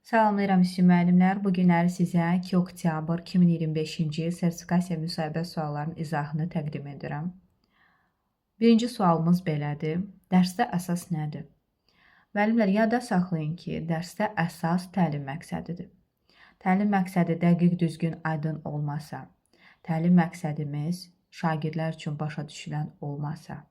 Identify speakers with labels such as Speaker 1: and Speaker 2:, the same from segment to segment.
Speaker 1: Salamlayıram sizin müəllimlər. Bu günləri sizə 2 oktyabr 2025-ci il sertifikasiya müsahibə suallarının izahını təqdim edirəm. Birinci sualımız belədir. Dərsdə əsas nədir? Müəllimlər, yadda saxlayın ki, dərsdə əsas təlim məqsədidir. Təlim məqsədi dəqiq, düzgün, aydın olmasa, təlim məqsədimiz şagirdlər üçün başa düşülən olmasa,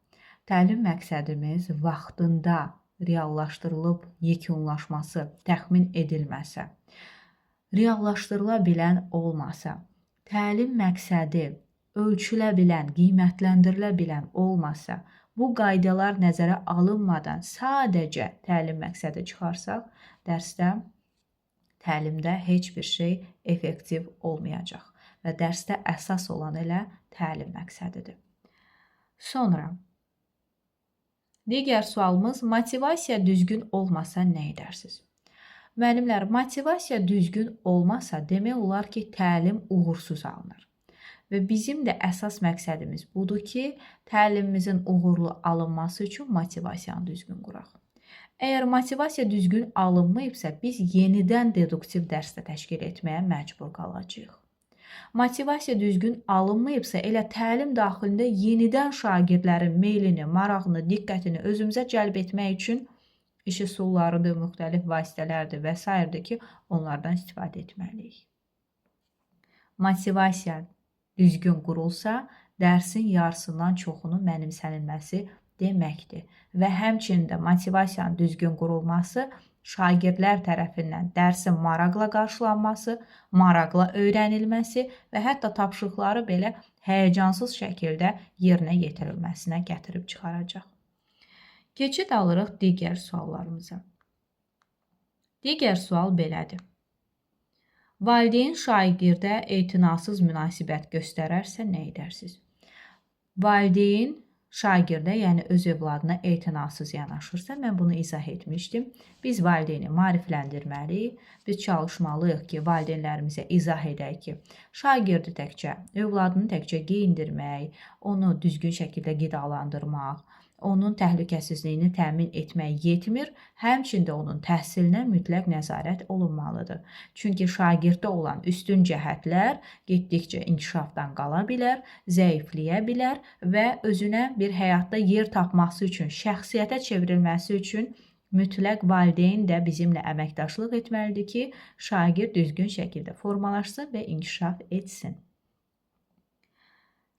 Speaker 1: təlim məqsədimiz vaxtında reallaşdırılıb yekunlaşması təxmin edilməsə, reallaşdırıla bilən olmasa, təlim məqsədi ölçülə bilən, qiymətləndirilə bilən olmasa, bu qaydalar nəzərə alınmadan sadəcə təlim məqsədi çıxarsaq, dərsdə, təlimdə heç bir şey effektiv olmayacaq və dərsdə əsas olan elə təlim məqsədidir. Sonra, digər sualımız, motivasiya düzgün olmasa nə edərsiniz? Müəllimlər, motivasiya düzgün olmasa, demək olar ki, təlim uğursuz alınır. Və bizim də əsas məqsədimiz budur ki, təlimimizin uğurlu alınması üçün motivasiyanı düzgün quraq. Əgər motivasiya düzgün alınmayıbsa, biz yenidən deduktiv dərsdə təşkil etməyə məcbur qalacağıq. Motivasiya düzgün alınmayıbsa, elə təlim daxilində yenidən şagirdlərin meylini, marağını, diqqətini özümüzə cəlb etmək üçün iş üsullarıdır, müxtəlif vasitələrdir və s. ki, onlardan istifadə etməliyik. Motivasiya düzgün qurulsa, dərsin yarısından çoxunu mənimsənilməsi deməkdir. Və həmçində motivasiyanın düzgün qurulması şagirdlər tərəfindən dərsin maraqla qarşılanması, maraqla öyrənilməsi və hətta tapşırıqları belə həyəcansız şəkildə yerinə yetirilməsinə gətirib çıxaracaq. Keçid alırıq digər suallarımıza. Digər sual belədir. Valideyn şagirdə etinasız münasibət göstərərsə nə edərsiniz? Valideyn şagirdə, yəni öz övladına etinasız yanaşırsa, mən bunu izah etmişdim. Biz valideyni maarifləndirməliyik, biz çalışmalıyıq ki, valideynlərimizə izah edək ki, şagirdi təkcə, övladını təkcə geyindirmək, onu düzgün şəkildə qidalandırmaq, onun təhlükəsizliyini təmin etmək yetmir, həmçində onun təhsilinə mütləq nəzarət olunmalıdır. Çünki şagirddə olan üstün cəhətlər getdikcə inkişafdan qala bilər, zəifləyə bilər və özünə bir həyatda yer tapması üçün, şəxsiyyətə çevrilməsi üçün mütləq valideyn də bizimlə əməkdaşlıq etməlidir ki, şagird düzgün şəkildə formalaşsın və inkişaf etsin.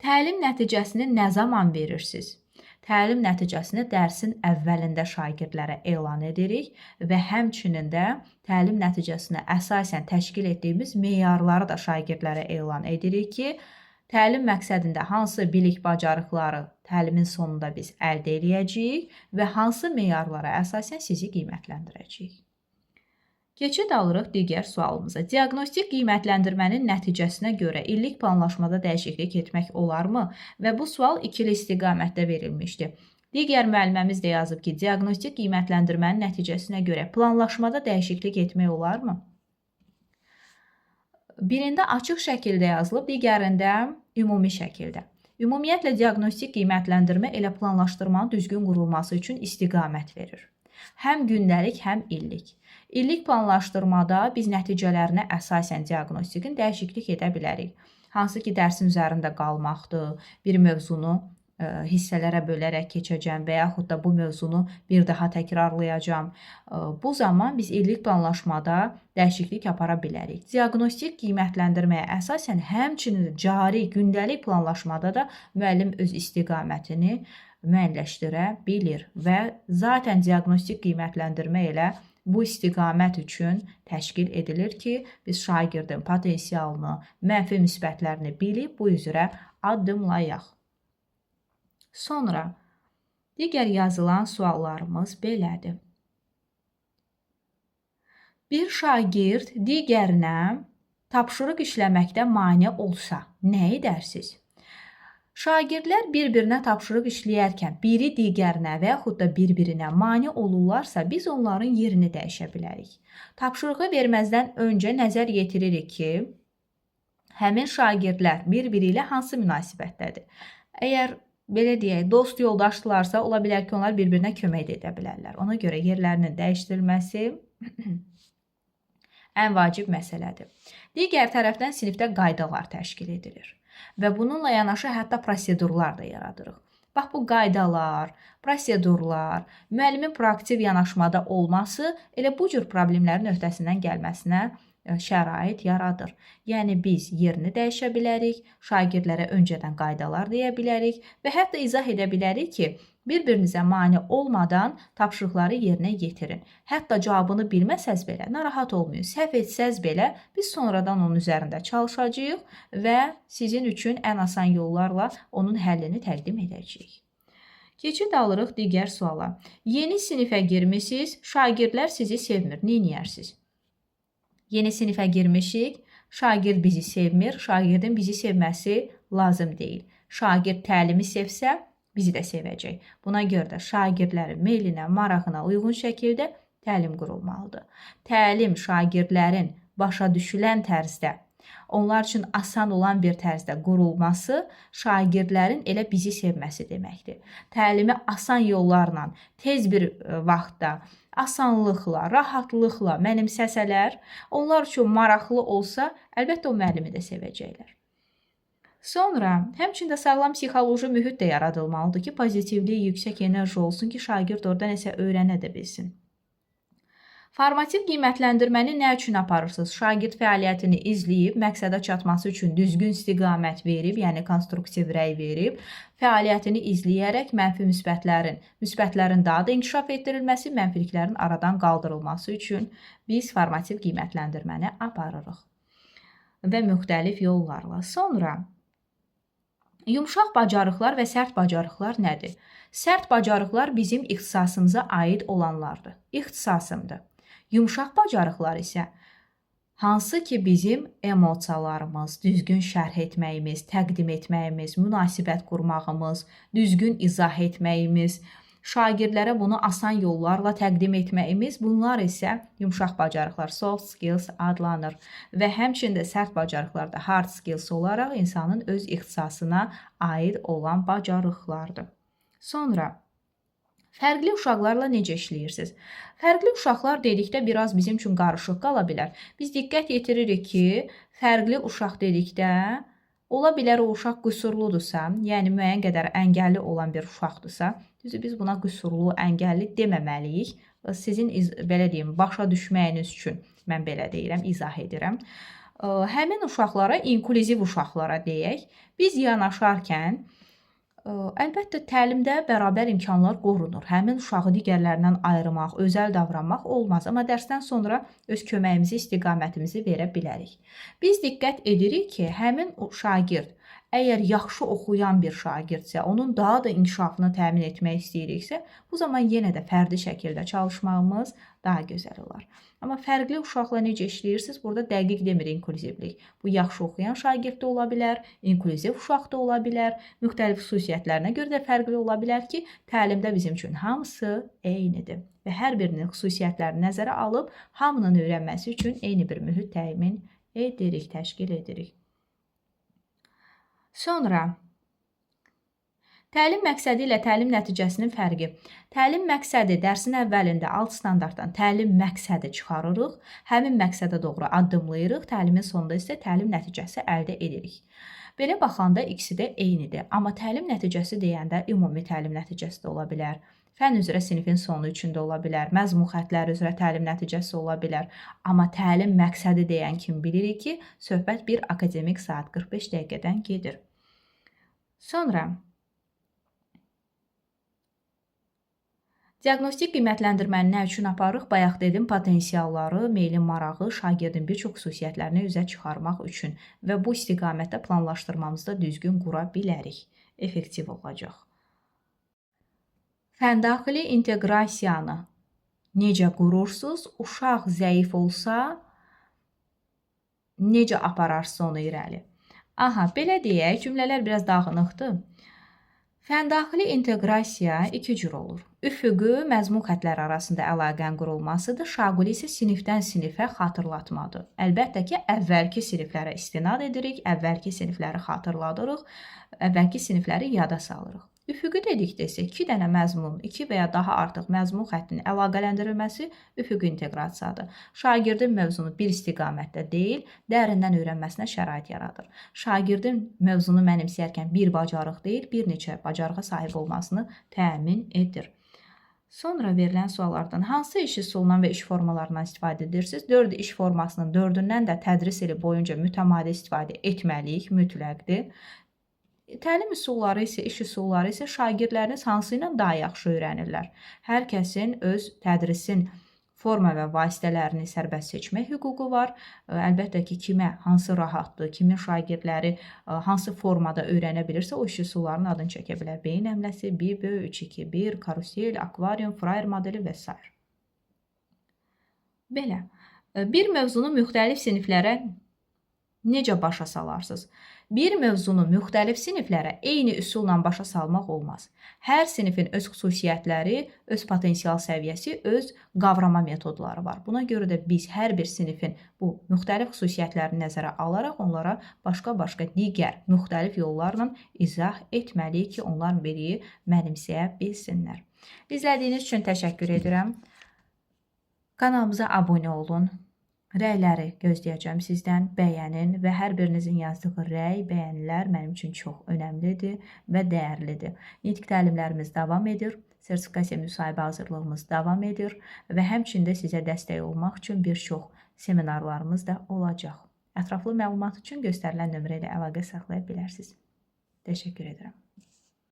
Speaker 1: Təlim nəticəsini nə zaman verirsiniz? Təlim nəticəsini dərsin əvvəlində şagirdlərə elan edirik və həmçinin də təlim nəticəsinə əsasən təşkil etdiyimiz meyarları da şagirdlərə elan edirik ki, təlim məqsədində hansı bilik bacarıqları təlimin sonunda biz əldə edəcəyik və hansı meyarlara əsasən sizi qiymətləndirəcəyik. Keçid alırıq digər sualımıza. Diaqnostik qiymətləndirmənin nəticəsinə görə illik planlaşmada dəyişiklik etmək olarmı? Və bu sual ikili istiqamətdə verilmişdir. Digər müəlliməmiz də yazıb ki, diaqnostik qiymətləndirmənin nəticəsinə görə planlaşmada dəyişiklik etmək olarmı? Birində açıq şəkildə yazılıb, digərində ümumi şəkildə. Ümumiyyətlə, diaqnostik qiymətləndirmə elə planlaşdırmanın düzgün qurulması üçün istiqamət verir. Həm gündəlik, həm illik. İllik planlaşdırmada biz nəticələrinə əsasən diaqnostikin dəyişiklik edə bilərik. Hansı ki, dərsin üzərində qalmaqdır, bir mövzunu hissələrə bölərək keçəcəm və yaxud da bu mövzunu bir daha təkrarlayacam. Bu zaman biz illik planlaşmada dəyişiklik apara bilərik. Diaqnostik qiymətləndirməyə əsasən həmçinin cari gündəlik planlaşmada da müəllim öz istiqamətini müəyyənləşdirə bilir və zaten diaqnostik qiymətləndirmə elə bu istiqamət üçün təşkil edilir ki, biz şagirdin potensialını, mənfi müsbətlərini bilib bu üzrə addımlayaq. Sonra digər yazılan suallarımız belədir. Bir şagird digərinə tapşırıq işləməkdə mane olsa, nə edərsiniz? Şagirdlər bir-birinə tapşırıq işləyərkən biri digərinə və yaxud da bir-birinə mane olurlarsa, biz onların yerini dəyişə bilərik. Tapşırığı verməzdən öncə nəzər yetiririk ki, həmin şagirdlər bir-biri ilə hansı münasibətdədir? Əgər belə deyək, dost yoldaşdırlarsa, ola bilər ki, onlar bir-birinə kömək edə bilərlər. Ona görə yerlərinin dəyişdirilməsi ən vacib məsələdir. Digər tərəfdən sinifdə qaydalar təşkil edilir və bununla yanaşı hətta prosedurlar da yaradırıq. Bax, bu qaydalar, prosedurlar, müəllimin proaktiv yanaşmada olması elə bu cür problemlərin öhdəsindən gəlməsinə şərait yaradır. Yəni, biz yerini dəyişə bilərik, şagirdlərə öncədən qaydalar deyə bilərik və hətta izah edə bilərik ki, bir-birinizə mane olmadan tapşırıqları yerinə yetirin. Hətta cavabını bilməsəz belə, narahat olmayın. Səhv etsəz belə, biz sonradan onun üzərində çalışacağıq və sizin üçün ən asan yollarla onun həllini təqdim edəcəyik. Keçid alırıq digər suala. Yeni sinifə girmişsiniz, şagirdlər sizi sevmir. Nə edərsiniz? Yeni sinifə girmişik, şagird bizi sevmir, şagirdin bizi sevməsi lazım deyil. Şagird təlimi sevsə, bizi də sevəcək. Buna görə də şagirdlərin meylinə, marağına uyğun şəkildə təlim qurulmalıdır. Təlim şagirdlərin başa düşülən tərzdə, onlar üçün asan olan bir tərzdə qurulması şagirdlərin elə bizi sevməsi deməkdir. Təlimi asan yollarla, tez bir vaxtda, asanlıqla, rahatlıqla mənimsəsələr, onlar üçün maraqlı olsa, əlbəttə o müəllimi də sevəcəklər. Sonra, həmçində sağlam psixoloji mühit də yaradılmalıdır ki, pozitivlik, yüksək enerji olsun ki, şagird orada nəsə öyrənə də bilsin. Formativ qiymətləndirməni nə üçün aparırsınız? Şagird fəaliyyətini izləyib, məqsədə çatması üçün düzgün istiqamət verib, yəni konstruktiv rəy verib, fəaliyyətini izləyərək müsbətlərin daha da inkişaf etdirilməsi, mənfiliklərin aradan qaldırılması üçün biz formativ qiymətləndirməni aparırıq və müxtəlif yollarla. Sonra, yumşaq bacarıqlar və sərt bacarıqlar nədir? Sərt bacarıqlar bizim ixtisasımıza aid olanlardır. İxtisasımdır. Yumşaq bacarıqlar isə hansı ki bizim emosiyalarımız, düzgün şərh etməyimiz, təqdim etməyimiz, münasibət qurmağımız, düzgün izah etməyimiz, şagirdlərə bunu asan yollarla təqdim etməyimiz, bunlar isə yumşaq bacarıqlar, soft skills adlanır və həmçində sərt bacarıqlar da hard skills olaraq insanın öz ixtisasına aid olan bacarıqlardır. Sonra, fərqli uşaqlarla necə işləyirsiniz? Fərqli uşaqlar dedikdə biraz bizim üçün qarışıq qala bilər. Biz diqqət yetiririk ki, fərqli uşaq dedikdə ola bilər o uşaq qüsurludursa, yəni müəyyən qədər əngəlli olan bir uşaqdırsa, düzü biz buna qüsurlu, əngəlli deməməliyik. Sizin belə deyim, başa düşməyiniz üçün mən belə deyirəm, izah edirəm. Həmin uşaqlara, inklüziv uşaqlara deyək, biz yanaşarkən əlbəttə, təlimdə bərabər imkanlar qorunur. Həmin uşağı digərlərindən ayırmaq, özəl davranmaq olmaz. Amma dərsdən sonra öz köməyimizi, istiqamətimizi verə bilərik. Biz diqqət edirik ki, həmin şagird əgər yaxşı oxuyan bir şagirdsə, onun daha da inkişafını təmin etmək istəyiriksə, bu zaman yenə də fərdi şəkildə çalışmağımız daha gözəl olar. Amma fərqli uşaqla necə işləyirsiniz? Burada dəqiq demir inklüzivlik. Bu yaxşı oxuyan şagird də ola bilər, inklüziv uşaq da ola bilər, müxtəlif xüsusiyyətlərinə görə də fərqli ola bilər ki, təlimdə bizim üçün hamısı eynidir və hər birinin xüsusiyyətlərini nəzərə alıb hamının öyrənməsi üçün eyni bir mühit təmin edirik, təşkil edirik. Sonra, təlim məqsədi ilə təlim nəticəsinin fərqi. Təlim məqsədi dərsin əvvəlində alt standartdan təlim məqsədi çıxarırıq, həmin məqsədə doğru addımlayırıq, təlimin sonunda isə təlim nəticəsi əldə edirik. Belə baxanda ikisi də eynidir, amma təlim nəticəsi deyəndə ümumi təlim nəticəsi də ola bilər. Fən üzrə sinifin sonu üçün də ola bilər, məzmun xətləri üzrə təlim nəticəsi ola bilər. Amma təlim məqsədi deyən kimi bilirik ki, söhbət bir akademik saat 45 dəqiqədən gedir. Sonra, diaqnostik qiymətləndirməni nə üçün aparırıq? Bayaq dedim, potensialları, meylin marağı, şagirdin bir çox xüsusiyyətlərini üzə çıxarmaq üçün və bu istiqamətdə planlaşdırmamızda düzgün qura bilərik. Effektiv olacaq. Fəndaxili inteqrasiyanı necə qurursunuz? Uşaq zəif olsa, necə apararsınız onu irəli? Aha, belə deyək, cümlələr biraz dağınıqdır. Fəndaxili inteqrasiya iki cür olur. Üfüqü məzmun xətləri arasında əlaqənin qurulmasıdır, şaquli isə sinifdən sinifə xatırlatmadır. Əlbəttə ki, əvvəlki siniflərə istinad edirik, əvvəlki sinifləri xatırladırıq, əvvəlki sinifləri yada salırıq. Üfüqi dedikdə isə 2 dənə məzmun, 2 və ya daha artıq məzmun xəttinin əlaqələndirilməsi üfüqi inteqrasiyadır. Şagirdin mövzunu bir istiqamətdə deyil, dərindən öyrənməsinə şərait yaradır. Şagirdin mövzunu mənimsəyərkən bir bacarıq deyil, bir neçə bacarığa sahib olmasını təmin edir. Sonra verilən suallardan hansı iş üsulundan və iş formalarından istifadə edirsiniz? 4 iş formasının 4-dən də tədris ili boyunca mütəmadi istifadə etməliyik, mütləqdir. Təlim üsulları isə, iş üsulları isə şagirdləriniz hansı ilə daha yaxşı öyrənirlər? Hər kəsin öz tədrisin forma və vasitələrini sərbəst seçmək hüququ var. Əlbəttə ki, kimə hansı rahatdır, kimin şagirdləri hansı formada öyrənə bilirsə, o iş üsullarının adını çəkə bilər. Beyin əmləsi, BİBÖ, 3-2-1, karusel, akvarium, Fryer modeli və s. Belə, bir mövzunu müxtəlif siniflərə necə başa salarsınız? Bir mövzunu müxtəlif siniflərə eyni üsulla başa salmaq olmaz. Hər sinifin öz xüsusiyyətləri, öz potensial səviyyəsi, öz qavrama metodları var. Buna görə də biz hər bir sinifin bu müxtəlif xüsusiyyətlərini nəzərə alaraq onlara başqa-başqa digər müxtəlif yollarla izah etməliyik ki, onlar biliyi mənimsəyə bilsinlər. İzlədiyiniz üçün təşəkkür edirəm. Kanalımıza abunə olun. Rəyləri gözləyəcəm sizdən, bəyənin və hər birinizin yazdığı rəy, bəyənilər mənim üçün çox önəmlidir və dəyərlidir. Nitq təlimlərimiz davam edir, sertifikasiya müsahibə hazırlığımız davam edir və həmçində sizə dəstək olmaq üçün bir çox seminarlarımız da olacaq. Ətraflı məlumat üçün göstərilən nömrə ilə əlaqə saxlaya bilərsiniz. Təşəkkür edirəm.